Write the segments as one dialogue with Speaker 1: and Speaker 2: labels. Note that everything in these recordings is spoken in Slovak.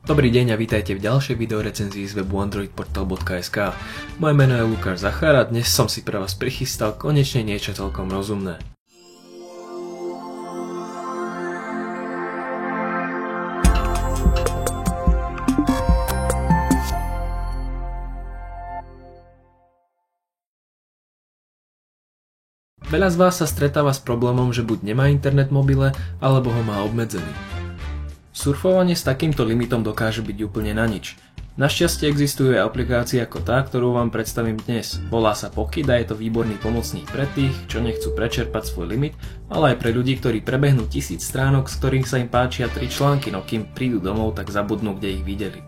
Speaker 1: Dobrý deň a vítajte v ďalšej videorecenzii z webu androidportal.sk. Moje meno je Lukáš Zachar a dnes som si pre vás prichystal konečne niečo celkom rozumné. Veľa z vás sa stretáva s problémom, že buď nemá internet v mobile, alebo ho má obmedzený. Surfovanie s takýmto limitom dokáže byť úplne na nič. Našťastie existuje aplikácia ako tá, ktorú vám predstavím dnes. Volá sa Pocket a je to výborný pomocník pre tých, čo nechcú prečerpať svoj limit, ale aj pre ľudí, ktorí prebehnú 1000 stránok, z ktorých sa im páčia 3 články, no kým prídu domov, tak zabudnú, kde ich videli.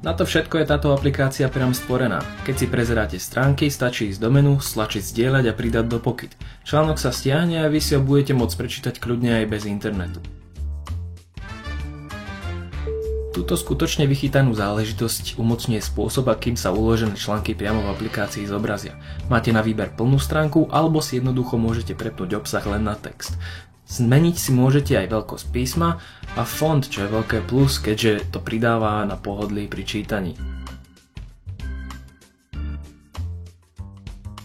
Speaker 1: Na to všetko je táto aplikácia priam stvorená. Keď si prezeráte stránky, stačí ísť do menu, stlačiť zdieľať a pridať do Pocket. Článok sa stiahne a vy si ho budete môcť prečítať kľudne aj bez internetu. Túto skutočne vychytanú záležitosť umocňuje spôsob, akým sa uložené články priamo v aplikácii zobrazia. Máte na výber plnú stránku alebo si jednoducho môžete prepnúť obsah len na text. Zmeniť si môžete aj veľkosť písma a font, čo je veľké plus, keďže to pridáva na pohodlí pri čítaní.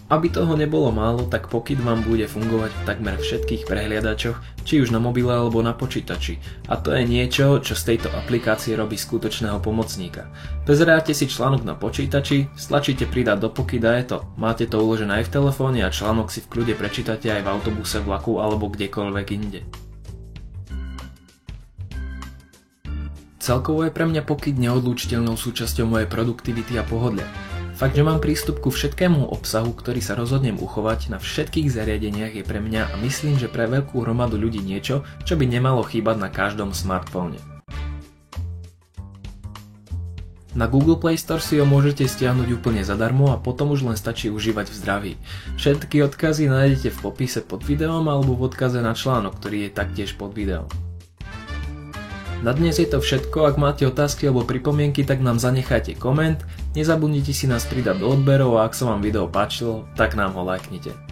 Speaker 1: Aby toho nebolo málo, tak Pocket vám bude fungovať v takmer všetkých prehliadačoch, či už na mobile alebo na počítači. A to je niečo, čo z tejto aplikácie robí skutočného pomocníka. Prezeráte si článok na počítači, stlačíte pridať do Pocket a je to. Máte to uložené aj v telefóne a článok si v kľude prečítate aj v autobuse, vlaku alebo kdekoľvek inde. Celkovo je pre mňa Pocket neodlúčiteľnou súčasťou mojej produktivity a pohodlia. Fakt, že mám prístup ku všetkému obsahu, ktorý sa rozhodnem uchovať na všetkých zariadeniach, je pre mňa a myslím, že pre veľkú hromadu ľudí niečo, čo by nemalo chýbať na každom smartfóne. Na Google Play Store si ho môžete stiahnuť úplne zadarmo a potom už len stačí užívať v zdraví. Všetky odkazy nájdete v popise pod videom alebo v odkaze na článok, ktorý je taktiež pod videom. Na dnes je to všetko, ak máte otázky alebo pripomienky, tak nám zanechajte koment, nezabudnite si nás pridať do odberov a ak sa vám video páčilo, tak nám ho lajknite.